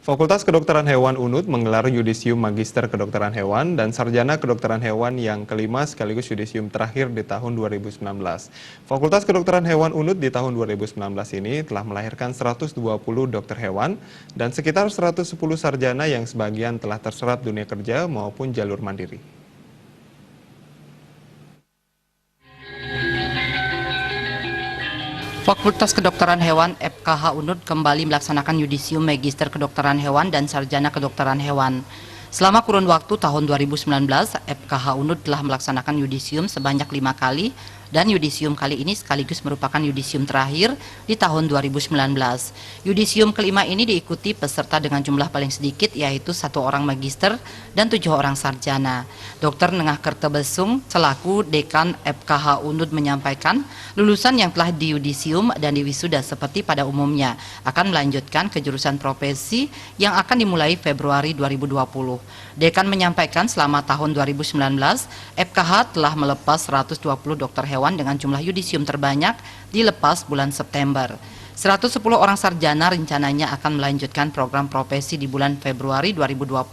Fakultas Kedokteran Hewan UNUD menggelar Yudisium Magister Kedokteran Hewan dan Sarjana Kedokteran Hewan yang kelima sekaligus Yudisium terakhir di tahun 2019. Fakultas Kedokteran Hewan UNUD di tahun 2019 ini telah melahirkan 120 dokter hewan dan sekitar 110 sarjana yang sebagian telah terserap dunia kerja maupun jalur mandiri. Fakultas Kedokteran Hewan FKH UNUD kembali melaksanakan Yudisium Magister Kedokteran Hewan dan Sarjana Kedokteran Hewan. Selama kurun waktu tahun 2019, FKH UNUD telah melaksanakan Yudisium sebanyak 5 kali dan Yudisium kali ini sekaligus merupakan Yudisium terakhir di tahun 2019. Yudisium kelima ini diikuti peserta dengan jumlah paling sedikit yaitu 1 orang magister dan 7 orang sarjana. Dr. Nengah Kertebesung selaku Dekan FKH UNUD menyampaikan lulusan yang telah di Yudisium dan diwisuda seperti pada umumnya akan melanjutkan ke jurusan profesi yang akan dimulai Februari 2020. Dekan menyampaikan selama tahun 2019, FKH telah melepas 120 dokter hewan dengan jumlah yudisium terbanyak dilepas bulan September. 110 orang sarjana rencananya akan melanjutkan program profesi di bulan Februari 2020.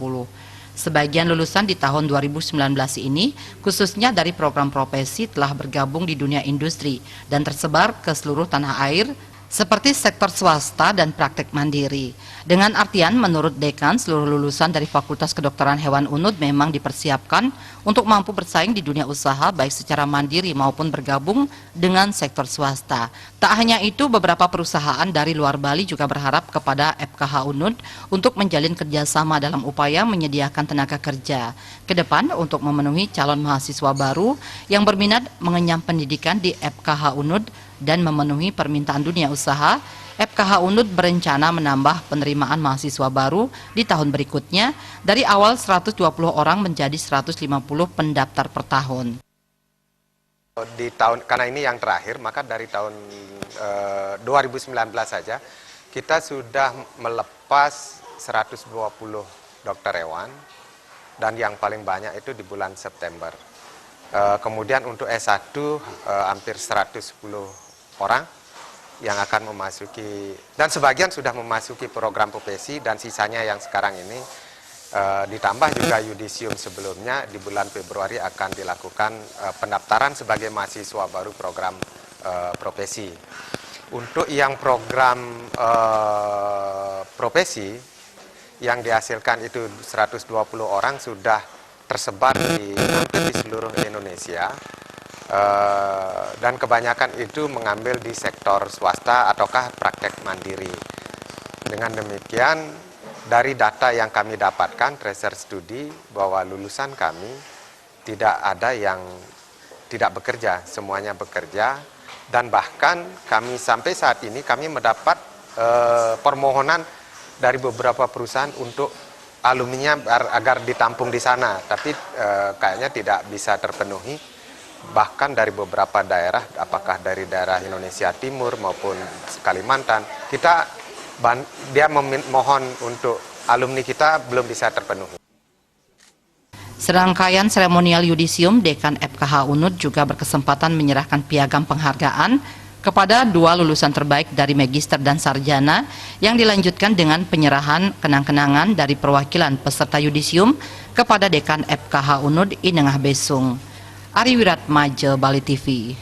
Sebagian lulusan di tahun 2019 ini, khususnya dari program profesi, telah bergabung di dunia industri dan tersebar ke seluruh tanah air, seperti sektor swasta dan praktek mandiri. Dengan artian menurut Dekan, seluruh lulusan dari Fakultas Kedokteran Hewan UNUD memang dipersiapkan untuk mampu bersaing di dunia usaha baik secara mandiri maupun bergabung dengan sektor swasta. Tak hanya itu, beberapa perusahaan dari luar Bali juga berharap kepada FKH UNUD untuk menjalin kerjasama dalam upaya menyediakan tenaga kerja ke depan untuk memenuhi calon mahasiswa baru yang berminat mengenyam pendidikan di FKH UNUD dan memenuhi permintaan dunia usaha. FKH UNUD berencana menambah penerimaan mahasiswa baru di tahun berikutnya dari awal 120 orang menjadi 150 pendaftar per tahun. Karena ini yang terakhir, maka dari tahun 2019 saja kita sudah melepas 120 dokter hewan dan yang paling banyak itu di bulan September. Kemudian untuk S1 hampir 110 orang yang akan memasuki, dan sebagian sudah memasuki program profesi dan sisanya yang sekarang ini ditambah juga yudisium sebelumnya di bulan Februari akan dilakukan pendaftaran sebagai mahasiswa baru program profesi. Untuk yang program profesi yang dihasilkan itu 120 orang sudah tersebar di hampir di seluruh Indonesia. Dan kebanyakan itu mengambil di sektor swasta ataukah praktek mandiri. Dengan demikian, dari data yang kami dapatkan, tracer studi, bahwa lulusan kami tidak ada yang tidak bekerja, semuanya bekerja. Dan bahkan kami sampai saat ini kami mendapat permohonan dari beberapa perusahaan untuk alumninya agar ditampung di sana, tapi kayaknya tidak bisa terpenuhi. Bahkan dari beberapa daerah, apakah dari daerah Indonesia Timur maupun Kalimantan, dia memohon untuk alumni kita belum bisa terpenuhi. Serangkaian seremonial yudisium, Dekan FKH UNUD juga berkesempatan menyerahkan piagam penghargaan kepada 2 lulusan terbaik dari Magister dan Sarjana yang dilanjutkan dengan penyerahan kenang-kenangan dari perwakilan peserta yudisium kepada Dekan FKH UNUD I Nengah Besung. Ari Wiratmaja, Bali TV.